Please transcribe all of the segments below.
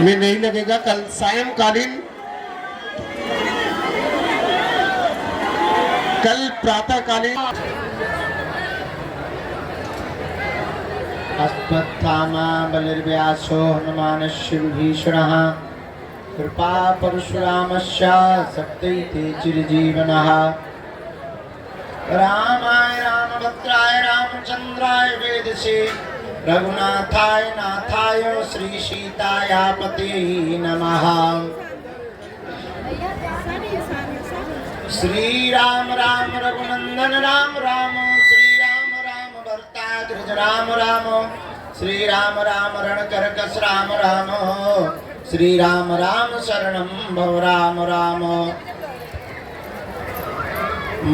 में नहीं लगेगा। कल सायंकालीन, कल प्रातःकालीन अस्मत्थामा बलिर्व्यासो हनुमानस्य विभीषणः कृपा परशुरामस्य सत्यैते चिरजीवनः। रामाय रामभद्राय रामचंद्राय वेदसे रघुनाथाय नाथाय श्री सीताय पते नमः। श्री राम राम रघुनंदन राम राम, श्री राम राम भरताग्रज राम राम, श्री राम राम रणकरकस राम राम, श्री राम राम शरणं भव राम राम।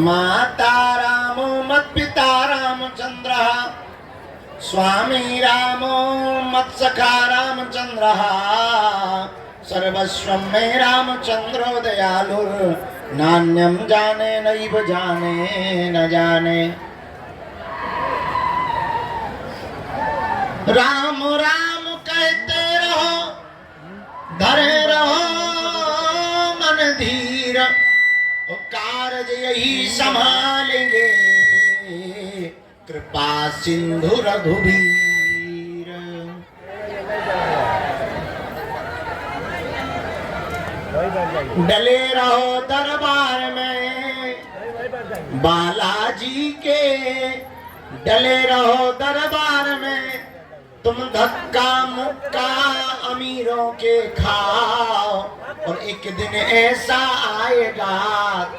माता रामो मत्पिता रामचंद्रः, स्वामी रामो मत्सखा रामचंद्रः, सर्वस्वं मे रामचंद्रो दयालुर्, नान्यं जाने नैव जाने न जाने। राम राम कहते रहो, धरे रहो मन धीर, कार्य यही संभालेंगे कृपा सिंधु रघुवीर। डले रहो दरबार में बालाजी के, डले रहो दरबार में, तुम धक्का मुक्का अमीरों के खाओ, और एक दिन ऐसा आएगा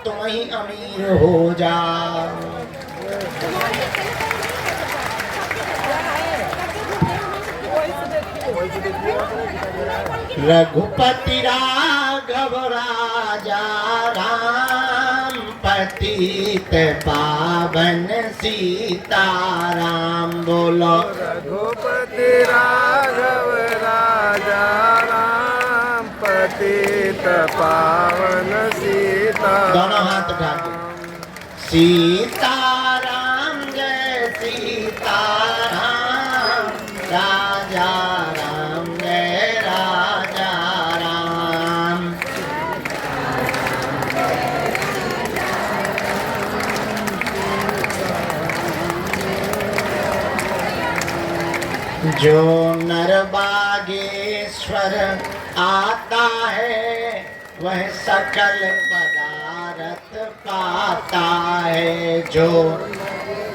तुम ही अमीर हो जाओ। रघुपति राघव राजा राम, पतित पावन सीताराम। बोलो रघुपति राघव राजा राम, पतित पावन सीता। दोनों हाथ उठा के सीताराम जय सीताराम, राजा राम जय राजा राम। जो नर बागेश्वर आता है वह सकल पदार्थ पाता है। जो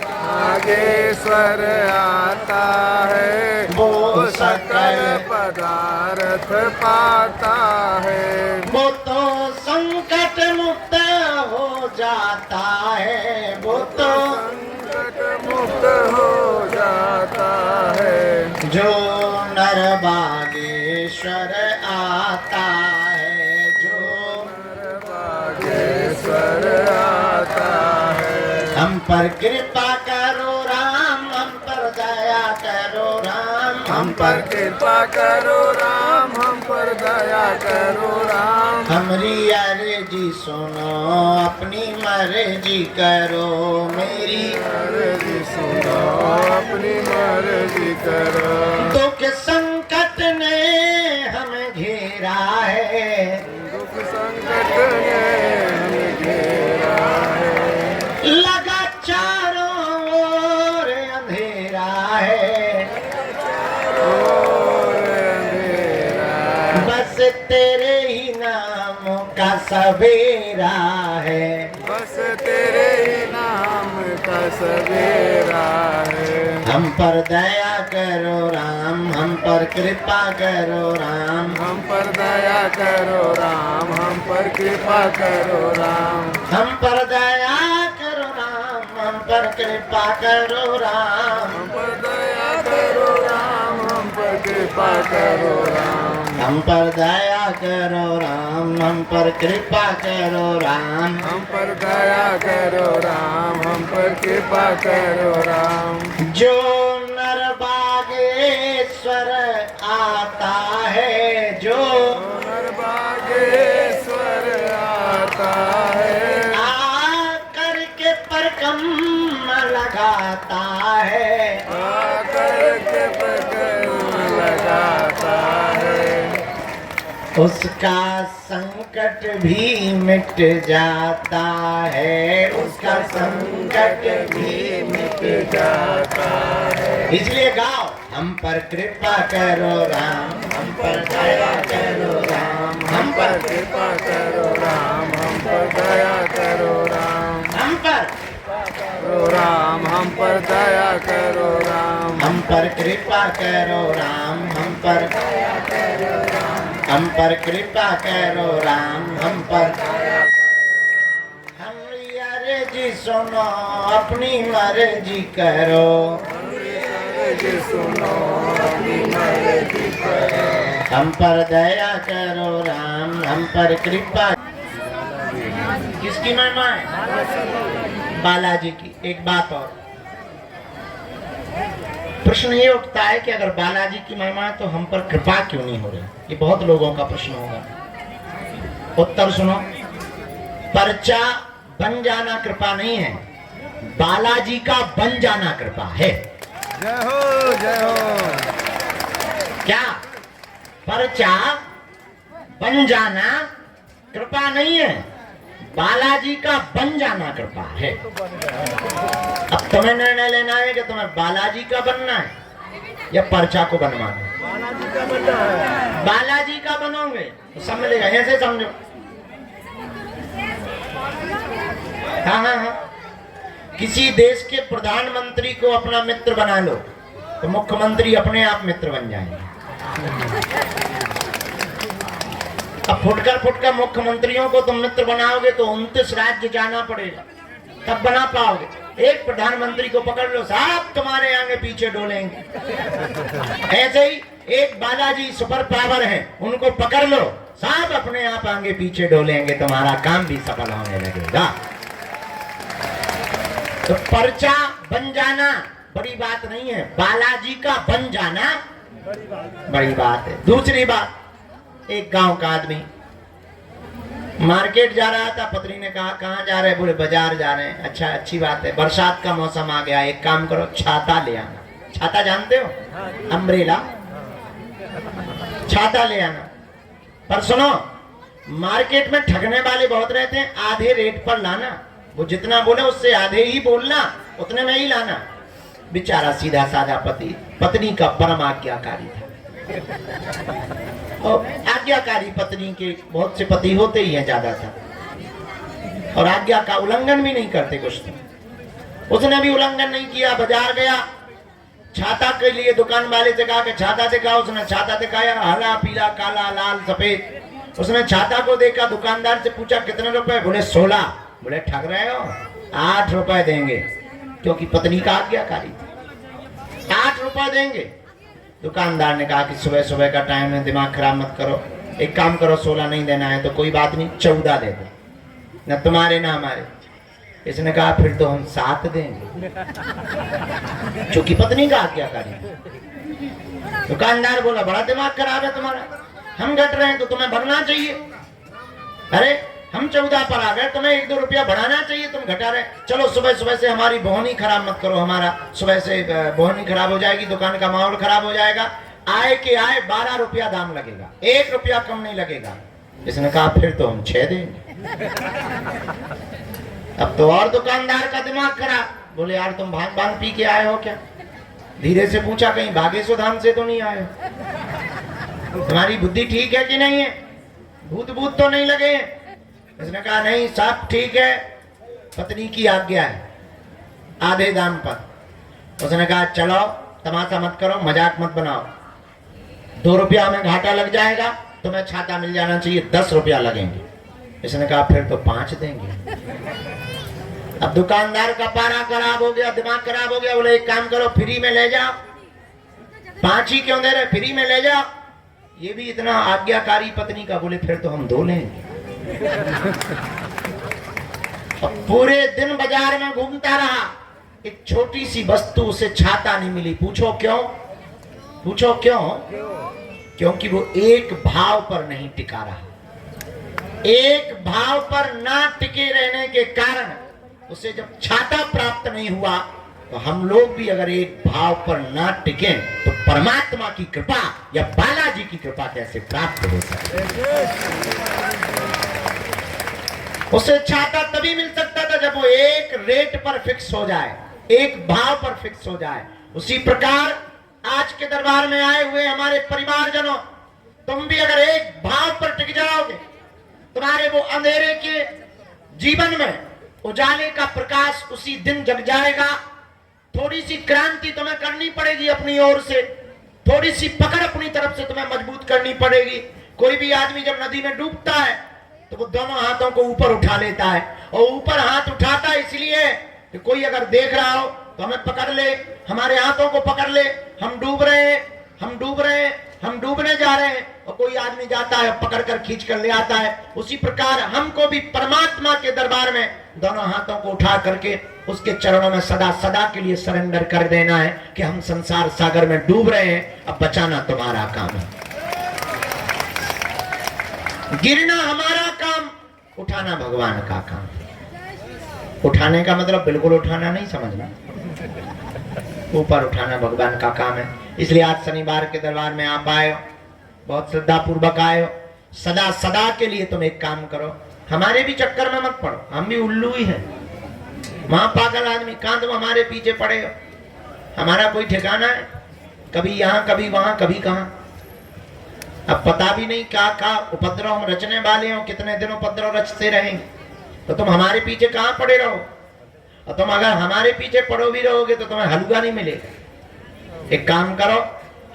नागेश्वर आता है वो सकल पदार्थ पाता है। वो तो संकट मुक्त हो जाता है, वो तो संकट मुक्त हो जाता है। जो नर बागेश्वर आता है, जो बागेश्वर आता है। हम पर कृपा करो राम, हम पर दया करो राम, हम पर कृपा करो राम, हम पर दया करो राम। हमारी अर्जी सुनो, अपनी मर्जी करो, मेरी मर्जी सुनो, अपनी मर्जी करो। दुख संकट ने हमें घेरा है, दुख संकट ने हमें घेरा है। लगा चारों ओर अंधेरा है, और अंधेरा है। बस तेरे ही नाम का सवेरा है। बस तेरे ही नाम का सवेरा है। हम पर दया करो राम, हम पर कृपा करो राम, हम पर दया करो राम, हम पर कृपा करो राम। हम पर दया करो राम, हम पर कृपा करो राम, हम पर दया करो राम, हम पर कृपा करो राम। हम पर दया करो राम, हम पर कृपा करो राम। हम पर दया करो राम, हम पर कृपा करो राम। जो नर बागेश्वर आता है, जो नर बागेश्वर आता है। आकर के परकम लगाता है, आकर के पकड़ उसका संकट भी मिट जाता है, उसका संकट भी मिट जाता है। इसलिए गाओ, हम पर कृपा करो राम, हम पर दया करो राम, हम पर कृपा करो राम, हम पर दया करो राम, हम पर करो राम, हम पर दया करो राम, हम पर कृपा करो राम, हम पर दया करो राम, हम पर कृपा करो राम, हम पर हमारी अर्जी सुनो, अपनी मर्जी करो, जी सुनो अपनी मर्जी करो, हम पर दया करो राम, हम पर कृपा। किसकी महिमा है? बालाजी की। एक बात और, प्रश्न ये उठता है कि अगर बालाजी की महिमा है तो हम पर कृपा क्यों नहीं हो रही? ये बहुत लोगों का प्रश्न होगा। उत्तर सुनो, पर्चा बन जाना कृपा नहीं है, बालाजी का बन जाना कृपा है। जय हो जय हो। क्या? पर्चा बन जाना कृपा नहीं है, बालाजी का बन जाना कृपा है। अब तुम्हें निर्णय लेना है कि तुम्हें बालाजी का बनना है या पर्चा को बनवाना है। बालाजी का बनना है। बालाजी का बनोगे तो सब मिलेगा, ऐसे समझो। हाँ हाँ हाँ, किसी देश के प्रधानमंत्री को अपना मित्र बना लो तो मुख्यमंत्री अपने आप मित्र बन जाएंगे। अब फुटकर मुख्यमंत्रियों को तुम मित्र बनाओगे तो 29 राज्य जाना पड़ेगा, तब बना पाओगे। एक प्रधानमंत्री को पकड़ लो, साहब तुम्हारे आगे पीछे डोलेंगे। ऐसे ही एक बालाजी सुपर पावर है, उनको पकड़ लो, साहब अपने आप आगे पीछे डोलेंगे, तुम्हारा काम भी सफल होने लगेगा। तो पर्चा बन जाना बड़ी बात नहीं है, बालाजी का बन जाना बड़ी बात है। दूसरी बात, एक गांव का आदमी मार्केट जा रहा था, पत्नी ने कहा कहाँ जा रहे? बोले बाजार जा रहे हैं। अच्छा, अच्छी बात है, बरसात का मौसम आ गया, एक काम करो, छाता ले आना। छाता जानते हो? अम्ब्रेला, छाता ले आना। पर सुनो, मार्केट में ठगने वाले बहुत रहते हैं, आधे रेट पर लाना, वो जितना बोले उससे आधे ही बोलना, उतने में ही लाना। बेचारा सीधा साधा पति, पत्नी का परम आज्ञाकारी था। और आज्ञाकारी पत्नी के बहुत से पति होते ही हैं ज्यादा था, और आज्ञा का उल्लंघन भी नहीं करते कुछ तो। उसने भी उल्लंघन नहीं किया, बाजार गया, छाता के लिए दुकान वाले से कहा कि छाता दिखाओ। उसने छाता दिखाया, हरा पीला काला लाल सफेद। उसने छाता को देखा, दुकानदार से पूछा कितने रुपए? बोले 16। बोले ठग रहे हो, 8 रुपए देंगे, क्योंकि पत्नी का आज्ञाकारी था। 8 रुपए देंगे। दुकानदार ने कहा कि सुबह सुबह का टाइम है, दिमाग खराब मत करो, एक काम करो, 16 नहीं देना है तो कोई बात नहीं, 14 दे दो, न तुम्हारे ना हमारे। इसने कहा फिर तो हम 7 देंगे, क्योंकि पत्नी का आज्ञाकारी। दुकानदार बोला बड़ा दिमाग खराब है तुम्हारा, हम घट रहे हैं तो तुम्हें बढ़ना चाहिए। अरे हम 14 पर आ गए, तुम्हें 1-2 रुपया बढ़ाना चाहिए, तुम घटा रहे। चलो सुबह सुबह से हमारी बोहनी खराब मत करो, हमारा सुबह से बोहनी खराब हो जाएगी, दुकान का माहौल खराब हो जाएगा। आए के आए 12 रुपया दाम लगेगा, 1 रुपया कम नहीं लगेगा। इसने कहा फिर तो हम 6 देंगे। अब तो और दुकानदार का दिमाग खराब, बोले यार तुम भांग पी के आए हो क्या? धीरे से पूछा कहीं भागेश्वर धाम से तो नहीं आए हो? तुम्हारी बुद्धि ठीक है कि नहीं है? भूत भूत तो नहीं लगे? उसने कहा नहीं, सब ठीक है, पत्नी की आज्ञा है, आधे दाम पर। उसने कहा चलो तमाशा मत करो, मजाक मत बनाओ, 2 रुपया हमें घाटा लग जाएगा, तुम्हें छाता मिल जाना चाहिए, 10 रुपया लगेंगे। इसने कहा फिर तो 5 देंगे। अब दुकानदार का पारा खराब हो गया, दिमाग खराब हो गया। बोले एक काम करो, फ्री में ले जाओ। 5 ही क्यों दे रहे, फ्री में ले जाओ। ये भी इतना आज्ञाकारी पत्नी का। बोले फिर तो हम 2 लेंगे। पूरे दिन बाजार में घूमता रहा, एक छोटी सी वस्तु उसे छाता नहीं मिली। पूछो क्यों? पूछो क्यों? क्योंकि वो एक भाव पर नहीं टिका रहा। एक भाव पर ना टिके रहने के कारण उसे जब छाता प्राप्त नहीं हुआ तो हम लोग भी अगर एक भाव पर ना टिके तो परमात्मा की कृपा या बालाजी की कृपा कैसे प्राप्त हो सकती है? उसे चाहता तभी मिल सकता था जब वो एक रेट पर फिक्स हो जाए, एक भाव पर फिक्स हो जाए। उसी प्रकार आज के दरबार में आए हुए हमारे परिवारजनों, तुम भी अगर एक भाव पर टिक जाओगे, तुम्हारे वो अंधेरे के जीवन में उजाले का प्रकाश उसी दिन जग जाएगा। थोड़ी सी क्रांति तुम्हें करनी पड़ेगी अपनी ओर से, थोड़ी सी पकड़ अपनी तरफ से तुम्हें मजबूत करनी पड़ेगी। कोई भी आदमी जब नदी में डूबता है तो वो दोनों हाथों को ऊपर उठा लेता है, और ऊपर हाथ उठाता है इसलिए कि कोई अगर देख रहा हो तो हमें पकड़ ले, हमारे हाथों को पकड़ ले, हम डूब रहे हैं, हम डूब रहे हैं, हम डूबने जा रहे हैं, और कोई आदमी जाता है पकड़ कर खींच कर ले आता है। उसी प्रकार हमको भी परमात्मा के दरबार में दोनों हाथों को उठा करके उसके चरणों में सदा सदा के लिए सरेंडर कर देना है कि हम संसार सागर में डूब रहे हैं, अब बचाना तुम्हारा काम है, गिरना हमारा काम, उठाना भगवान का काम। उठाने का मतलब बिल्कुल उठाना नहीं समझना, ऊपर उठाना भगवान का काम है। इसलिए आज शनिवार के दरबार में आप आए हो, बहुत श्रद्धा पूर्वक आए हो। सदा सदा के लिए तुम एक काम करो, हमारे भी चक्कर में मत पड़ो, हम भी उल्लू ही हैं, वहां पागल आदमी, कहां तुम हमारे पीछे पड़े हो? हमारा कोई ठिकाना है? कभी यहाँ कभी वहां कभी कहां। अब पता भी नहीं क्या क्या उपद्रव हम रचने वाले हो, कितने दिन उपद्रव रचते रहेंगे। तो तुम हमारे पीछे कहां पड़े रहो, और तुम अगर हमारे पीछे पड़ो भी रहोगे तो तुम्हें हलवा नहीं मिलेगा। एक काम करो,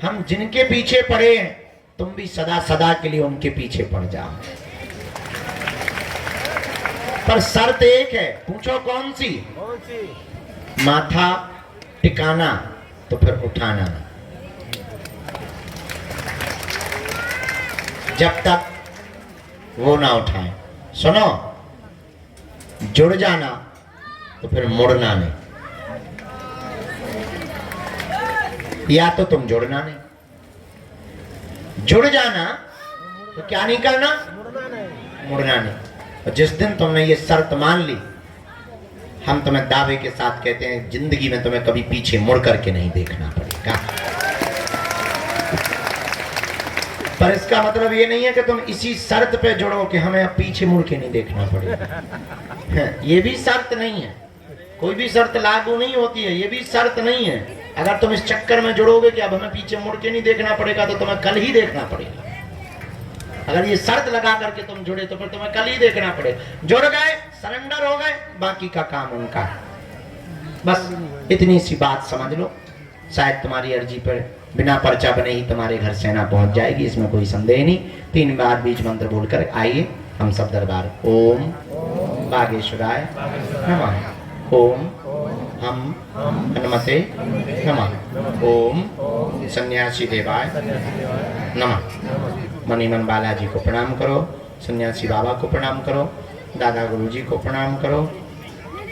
हम जिनके पीछे पड़े हैं तुम भी सदा सदा के लिए उनके पीछे पड़ जाओ, पर शर्त एक है, पूछो कौन सी? माथा टिकाना तो फिर उठाना, जब तक वो ना उठाए। सुनो, जुड़ जाना तो फिर मुड़ना नहीं, या तो तुम जुड़ना नहीं, जुड़ जाना तो क्या नहीं करना, मुड़ना नहीं। और जिस दिन तुमने ये शर्त मान ली, हम तुम्हें दावे के साथ कहते हैं जिंदगी में तुम्हें कभी पीछे मुड़ करके नहीं देखना पड़ेगा। पर इसका मतलब ये नहीं है कि तुम इसी शर्त पे जुड़ो कि हमें अब पीछे मुड़ के नहीं देखना पड़ेगा। ये भी शर्त नहीं है, कोई भी शर्त लागू नहीं होती है, ये भी शर्त नहीं है। अगर तुम इस चक्कर में जुड़ोगे कि अब हमें पीछे मुड़ के नहीं देखना पड़ेगा तो तुम्हें कल ही देखना पड़ेगा। अगर ये शर्त लगा करके तुम जुड़े तो फिर तुम्हें कल ही देखना पड़ेगा। जुड़ गए, सरेंडर हो गए, बाकी का काम उनका है। बस इतनी सी बात समझ लो, शायद तुम्हारी अर्जी पर बिना पर्चा बने ही तुम्हारे घर सेना पहुंच जाएगी, इसमें कोई संदेह नहीं। 3 बार बीज मंत्र बोलकर आइए हम सब दरबार। ओम बागेश्वराय नमः, ओम हम हनुमते नमः, ओम सन्यासी देवाय नमः। मणिमन बालाजी को प्रणाम करो, सन्यासी बाबा को प्रणाम करो, दादा गुरुजी को प्रणाम करो।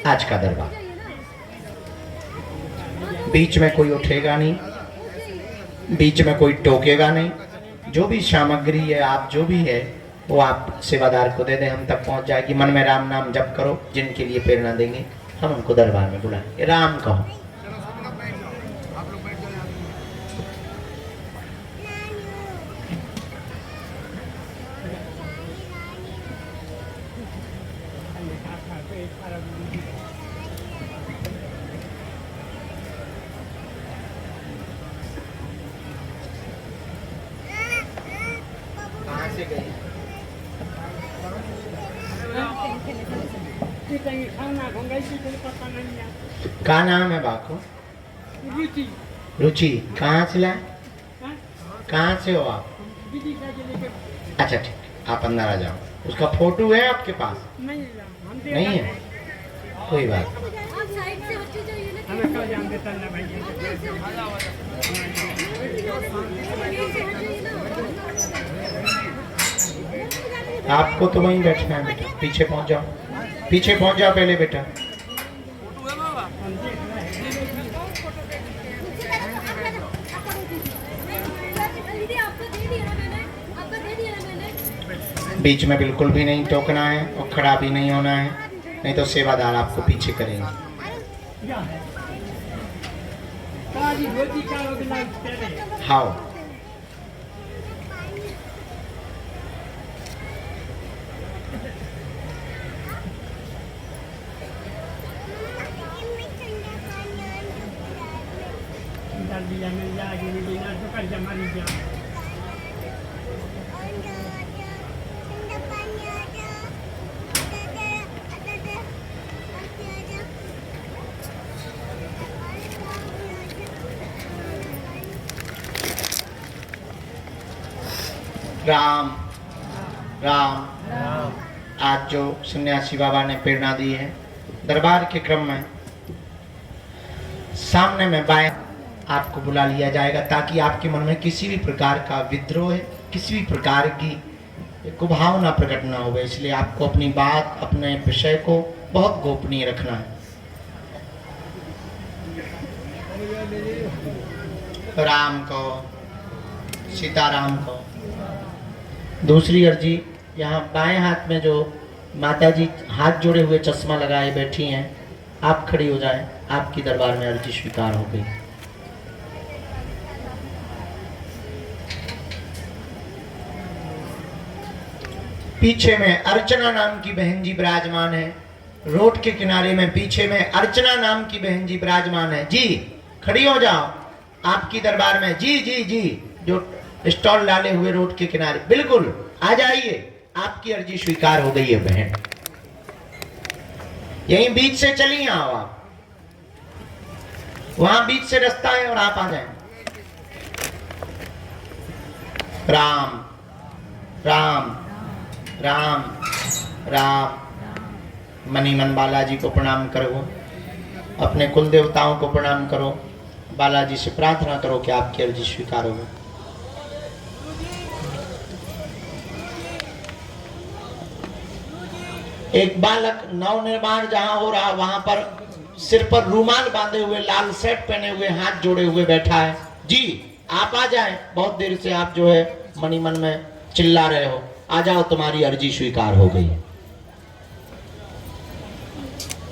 आज का दरबार बीच में कोई उठेगा नहीं, बीच में कोई टोकेगा नहीं। जो भी सामग्री है, आप जो भी है वो आप सेवादार को दे दें, हम तक पहुंच जाएगी। मन में राम नाम जप करो, जिनके लिए प्रेरणा देंगे हम उनको दरबार में बुलाएंगे। राम कहो। कहाँ से गई? क्या नाम है बाको? रुचि। रुचि। कहाँ से लाए? कहाँ से हो आप? अच्छा ठीक, आप अंदर आ जाओ। उसका फोटो है आपके पास? नहीं है, कोई बात। आपको तो वहीं बैठना है बेटा, पीछे पहुंच जाओ, पीछे पहुंच जाओ पहले बेटा। बीच में बिल्कुल भी नहीं टोकना है और खड़ा भी नहीं होना है, नहीं तो सेवादार आपको पीछे करेंगे। हाओ राम राम आज जो सन्यासी बाबा ने प्रेरणा दी है, दरबार के क्रम में सामने में बाएं आपको बुला लिया जाएगा, ताकि आपके मन में किसी भी प्रकार का विद्रोह, किसी भी प्रकार की कुभावना प्रकट न हो। इसलिए आपको अपनी बात, अपने विषय को बहुत गोपनीय रखना है। राम को, सीताराम को। दूसरी अर्जी, यहाँ बाएं हाथ में जो माता जी हाथ जोड़े हुए चश्मा लगाए बैठी हैं, आप खड़ी हो जाएं। आपकी दरबार में अर्जी स्वीकार हो गई। पीछे में अर्चना नाम की बहन जी विराजमान है। रोड के किनारे में पीछे में अर्चना नाम की बहन जी विराजमान है। जी खड़ी हो जाओ आपकी दरबार में। जी जी जी, जो स्टॉल डाले हुए रोड के किनारे, बिल्कुल आ जाइए। आपकी अर्जी स्वीकार हो गई है बहन। यहीं बीच से चलिए, आओ आप, वहां बीच से रास्ता है और आप आ जाए। राम राम राम राम। मनी मन बालाजी को प्रणाम करो, अपने कुल देवताओं को प्रणाम करो, बालाजी से प्रार्थना करो कि आपकी अर्जी स्वीकार हो। एक बालक नवनिर्माण जहां हो रहा, वहां पर सिर पर रूमाल बांधे हुए, लाल शर्ट पहने हुए, हाथ जोड़े हुए बैठा है। जी आप आ जाएं। बहुत देर से आप जो है मनी मन में चिल्ला रहे हो, आ जाओ, तुम्हारी अर्जी स्वीकार हो गई है।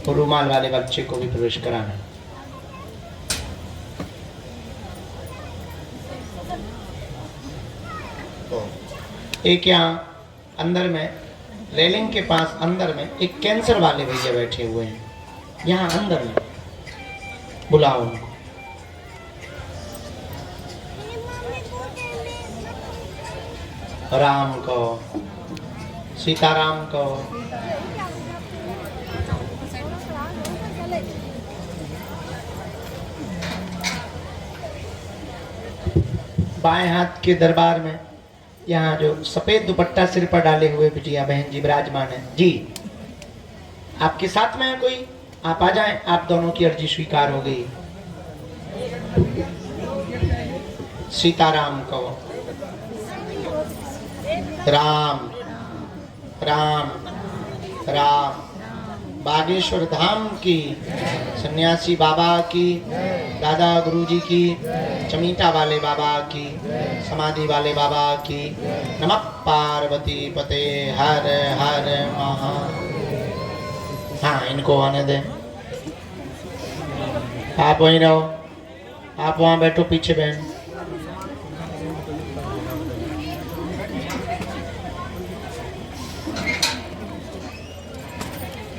तो रूमाल वाले बच्चे को भी प्रवेश कराना। एक यहाँ अंदर में रेलिंग के पास अंदर में एक कैंसर वाले भैया बैठे हुए हैं, यहाँ अंदर में, बुलाओ उनको। राम को, सीताराम को। बाएं हाथ के दरबार में यहाँ जो सफेद दुपट्टा सिर पर डाले हुए बिटिया बहन जी विराजमान है। जी आपके साथ में है कोई, आप आ जाएं। आप दोनों की अर्जी स्वीकार हो गई। सीताराम को। राम राम राम। बागेश्वर धाम की, सन्यासी बाबा की, दादा गुरुजी की, चमीटा वाले बाबा की, समाधि वाले बाबा की। नमः पार्वती पते हर हर महा। हाँ इनको आने दें। आप वहीं रहो, आप वहाँ बैठो पीछे बहन।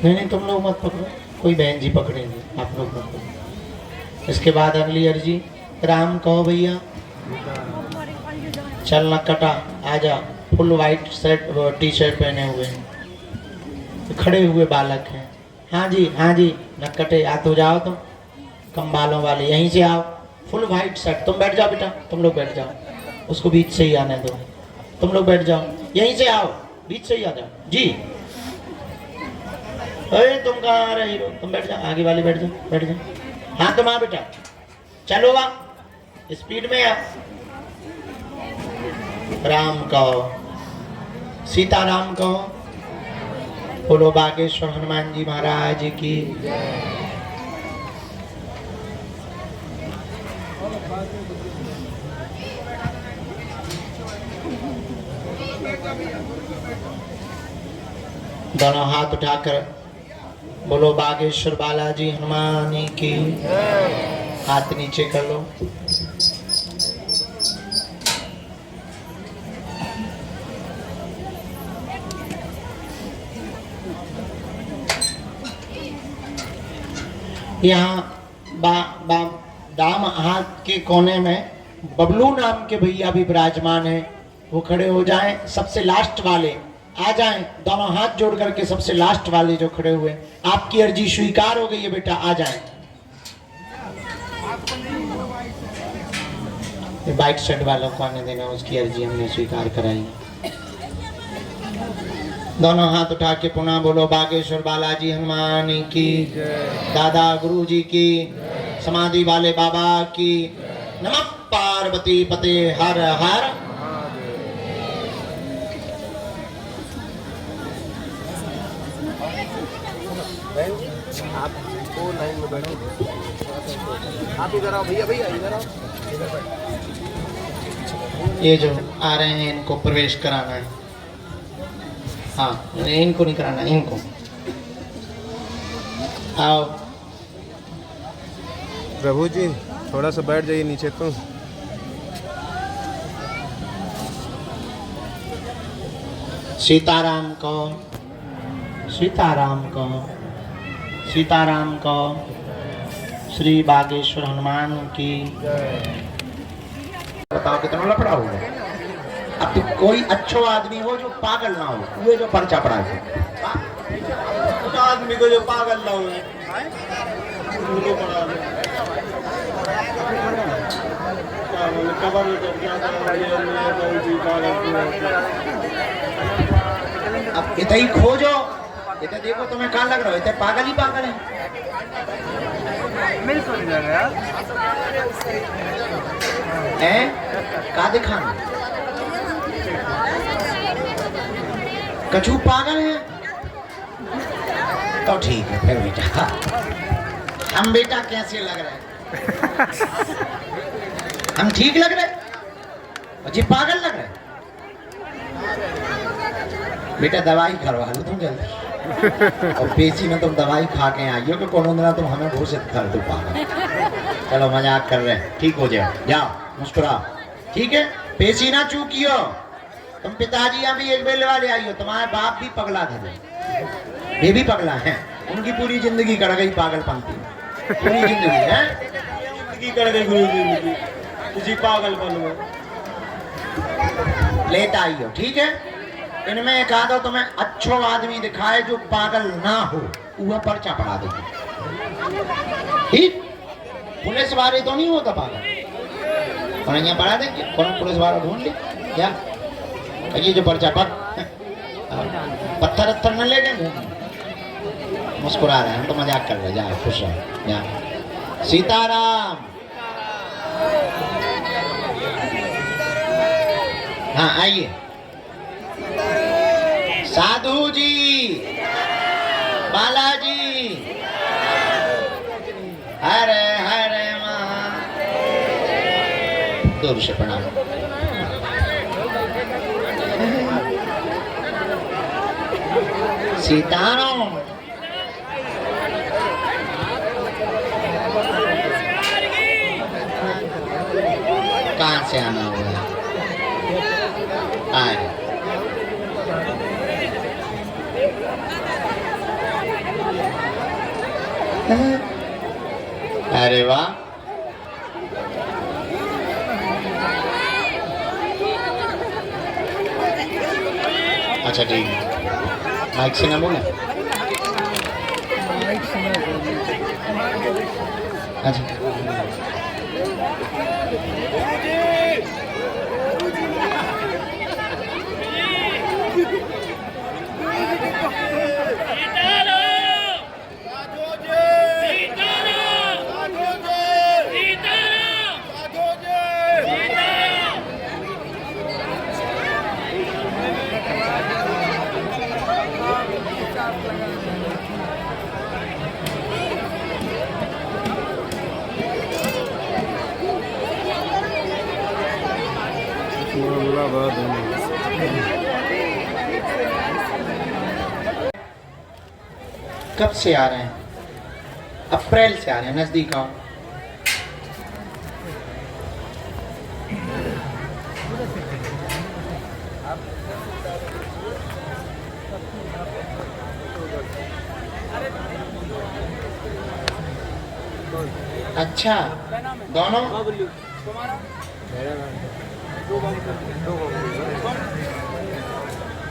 नहीं तुम लोग मत पकड़ो, कोई बहन जी पकड़ेंगे, आप लोग मत पकड़ो। इसके बाद अगली अर्जी, राम कहो भैया। चल नक्कटा आजा। Full white shirt T shirt पहने हुए हैं, खड़े हुए बालक हैं। हाँ जी नक्कटे आ तो जाओ, तुम कम बालों वाले यहीं से आओ। Full white shirt. तुम बैठ जाओ बेटा, तुम लोग बैठ जाओ, उसको बीच से ही आने दो। तुम लोग बैठ जाओ, यहीं से आओ, बीच से ही आ जाओ। जी अरे तुम कहाँ आ रही हो, तुम बैठ जाओ, आगे वाले बैठ जाओ, बैठ जाओ। हाँ तुम आ बेटा, चलो आ, स्पीड में आ। राम कहो, सीताराम कहो। बोलो बागेश्वर हनुमान जी महाराज की। दोनों हाथ उठाकर बोलो बागेश्वर बालाजी हनुमान की। हाथ नीचे कर लो। यहाँ दाम हाथ के कोने में बबलू नाम के भैया भी विराजमान हैं, वो खड़े हो जाएं। सबसे लास्ट वाले आ जाएं, दोनों हाथ जोड़ करके सबसे लास्ट वाले जो खड़े हुए, आपकी अर्जी स्वीकार हो गई है बेटा, आ जाएं। ये बाइक सेट वालों को आने देना, उसकी अर्जी हमने स्वीकार कराई। दोनों हाथ उठा के पुनः बोलो बागेश्वर बालाजी हनुमान की, दादा गुरु जी की, समाधि वाले बाबा की। नमः पार्वती पते हर हर। आपको लाइन में बैठो, आप इधर आओ भैया, भैया इधर आओ। ये जो आ रहे हैं इनको प्रवेश कराना है। हाँ, इनको नहीं कराना, इनको आओ। प्रभु जी थोड़ा सा बैठ जाइए नीचे तो। सीताराम को, सीताराम को, सीताराम को। श्री बागेश्वर हनुमान की। बताओ कितना लफड़ा हुआ। अब तो कोई अच्छो आदमी हो जो पागल ना हो, ये जो पर्चा पड़ा है उस आदमी को जो पागल ना हो। अब इतना ही खोजो, इतना देखो तुम्हें कहाँ लग रहा हो, इतने पागल ही पागल है। का दिखाना कछू पागल है तो ठीक है फिर बेटा। हम बेटा कैसे लग रहे हैं? हम ठीक लग रहे जी, पागल लग रहे बेटा। दवाई करवा लो तुम जल्दी, और पेशी में तुम दवाई खा के आइयो कि कोनो दिन तुम हमें घोषित कर दो पागल। चलो मजाक कर रहे हैं, ठीक हो जाओ, जाओ मुस्कुराओ, ठीक है। पेशी ना चूकियो। तुम पिताजी अभी एक बेल वाले आई हो, तुम्हारे बाप भी पगला थे, ये भी पगला है। उनकी पूरी जिंदगी कट गई पागलपंती, पूरी जिंदगी है, जिंदगी कट गई पूरी जिंदगी किसी पागलपन में। लेट आई हो, ठीक है। इनमें एक आधा तुम्हें अच्छो आदमी दिखाए जो पागल ना हो, वह पर्चा पड़ा दो, ठीक। पुलिस वाले तो नहीं होता पागल, और यहाँ पढ़ा देंगे, कौन पुलिस वाला ढूंढ ले क्या। ये जो पर्चा पत्थर अत्थर न ले गए, मुस्कुरा रहे हैं, हम तो मजाक कर रहे हैं। जाओ खुश रहो, जाओ। सीताराम। हाँ आइए। साधु जी, बालाजी, हरे हरे महा। दूर से प्रणाम। सीताराम। कहाँ से आना हुआ है? अरे वाह, अच्छा ठीक है। माइक से ना बोले, अच्छा। कब से आ रहे हैं? अप्रैल से आ रहे हैं, नजदीक आओ। अच्छा, दोनों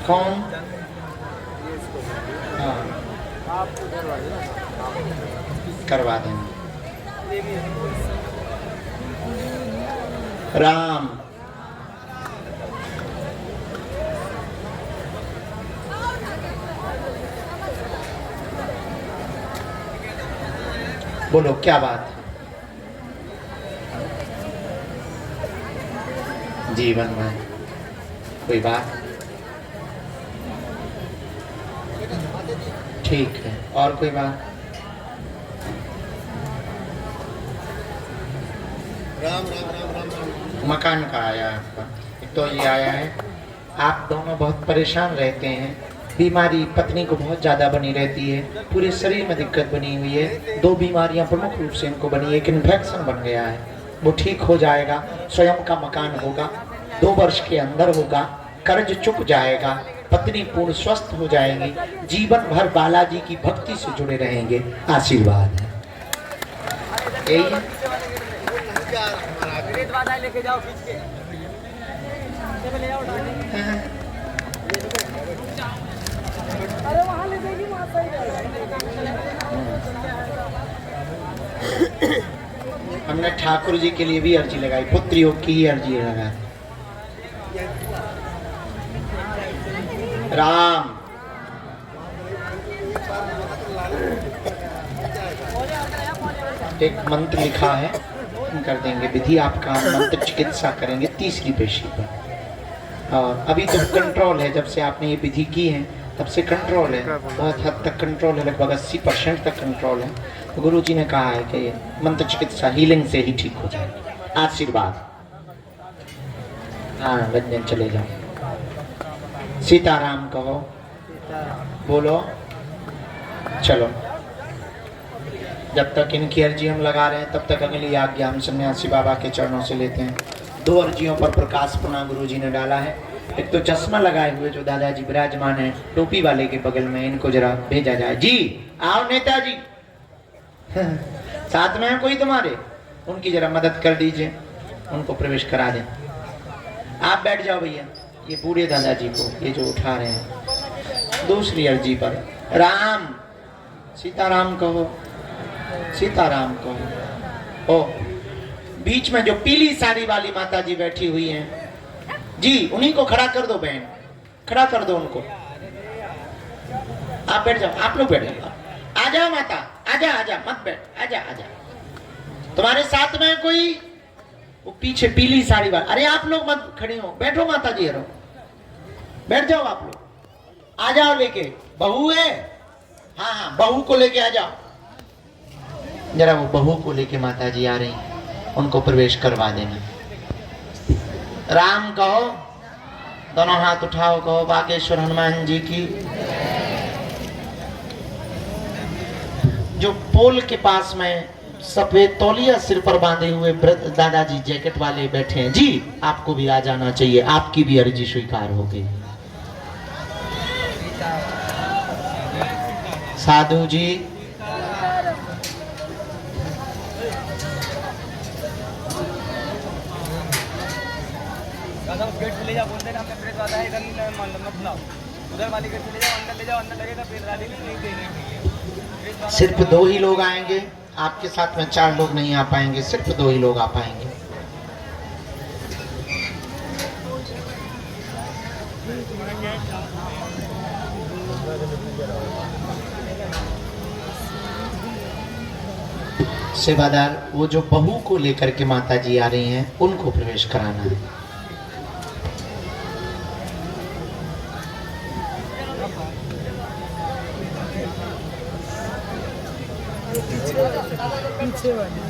कौन? हाँ, करवा देंगे। राम, बोलो क्या बात है? जीवन में कोई बात? ठीक है, और कोई बात? मकान का आया आपका, एक तो ये आया है, आप दोनों बहुत परेशान रहते हैं, बीमारी पत्नी को बहुत ज़्यादा बनी रहती है, पूरे शरीर में दिक्कत बनी हुई है, 2 बीमारियां प्रमुख रूप से इनको बनी है, एक इन्फेक्शन बन गया है, वो ठीक हो जाएगा, स्वयं का मकान होगा, 2 वर्ष के अंदर होगा, कर्ज चुक जाएगा, पत्नी पूर्ण स्वस्थ हो जाएंगी, जीवन भर बालाजी की भक्ति से जुड़े रहेंगे, आशीर्वाद है। यही है? लेके जाओ खींच के। अरे वहाँ ले जाएगी हमने ठाकुर जी के लिए भी अर्जी लगाई, पुत्र योग की ही अर्जी लगाई। राम, एक मंत्र लिखा है, कर देंगे विधि, आपका मंत्र चिकित्सा करेंगे 3री पेशी पर। और अभी तो कंट्रोल है, जब से आपने ये विधि की है तब से कंट्रोल है, बहुत हद तक कंट्रोल है, लगभग 80% तक कंट्रोल है। तो गुरु जी ने कहा है कि ये मंत्र चिकित्सा हीलिंग से ही ठीक हो जाएगी, आशीर्वाद। हाँ, रंजन चले जाओ, सीताराम कहो, बोलो। चलो, जब तक इनकी अर्जी हम लगा रहे हैं तब तक अगली आज्ञा हम सन्यासी बाबा के चरणों से लेते हैं। 2 अर्जियों पर प्रकाश पुना गुरु जी ने डाला है। एक तो चश्मा लगाए हुए जो दादाजी विराजमान है टोपी वाले के बगल में, इनको जरा भेजा जाए। जी आओ नेताजी। साथ में है कोई तुम्हारे? उनकी जरा मदद कर दीजिए, उनको प्रवेश करा दें। आप बैठ जाओ भैया, ये बूढ़े दादाजी को ये जो उठा रहे हैं। 2री अर्जी पर राम, सीताराम कहो, सीताराम कहो। ओ, बीच में जो पीली साड़ी वाली माता जी बैठी हुई हैं, जी उन्हीं को खड़ा कर दो बहन, खड़ा कर दो उनको। आप बैठ जाओ, आप लोग बैठ जाओ। आ जाओ माता, आजा आजा, मत बैठ, आजा आजा। तुम्हारे साथ में कोई? वो पीछे पीली साड़ी वाला। अरे आप लोग मत खड़े हो, बैठो माता जी, हरो बैठ जाओ आप लोग। आ जाओ लेके, बहू है? हाँ हाँ, बहू को लेके आ जाओ। जरा वो बहू को लेके माता जी आ रही, उनको प्रवेश करवा देना। राम कहो, दोनों हाथ उठाओ, कहो बागेश्वर हनुमान जी की। जो पोल के पास में सफेद तौलिया सिर पर बांधे हुए दादाजी जैकेट वाले बैठे हैं, जी आपको भी आ जाना चाहिए, आपकी भी अर्जी स्वीकार हो गई। साधु जी, गेट से ले जाओ, बोलते हैं हमने प्रेस वाला है, इधर मत बुलाओ, उधर वाली गेट से ले जाओ, अंदर ले जाओ, अंदर लगेगा प्रेस वाली नहीं देंगे। सिर्फ 2 ही लोग आएंगे, आपके साथ में 4 लोग नहीं आ पाएंगे, सिर्फ 2 ही लोग आ पाएंगे। सेवादार, वो जो बहू को लेकर के माता जी आ रही हैं, उनको प्रवेश कराना है। पीछे वाले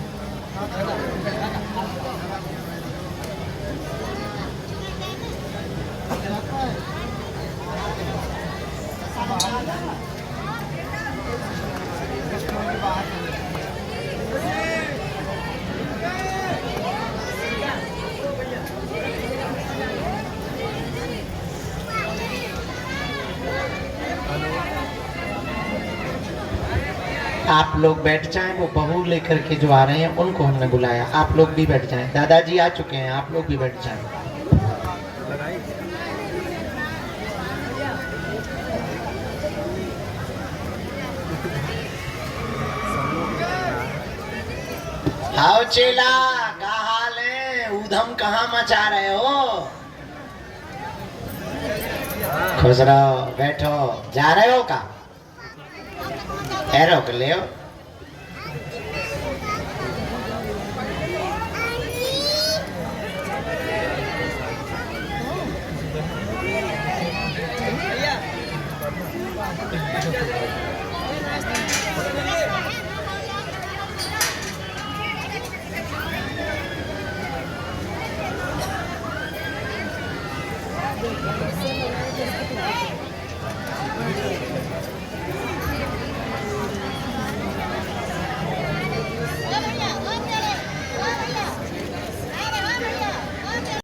आप लोग बैठ जाएं, वो बहू लेकर के जो आ रहे हैं उनको हमने बुलाया, आप लोग भी बैठ जाएं। दादाजी आ चुके हैं, आप लोग भी बैठ जाएं। हाउ चेला, क्या हाल है? ऊधम कहाँ मचा रहे हो? खुश रहो, बैठो। जा रहे हो का? रोक ले।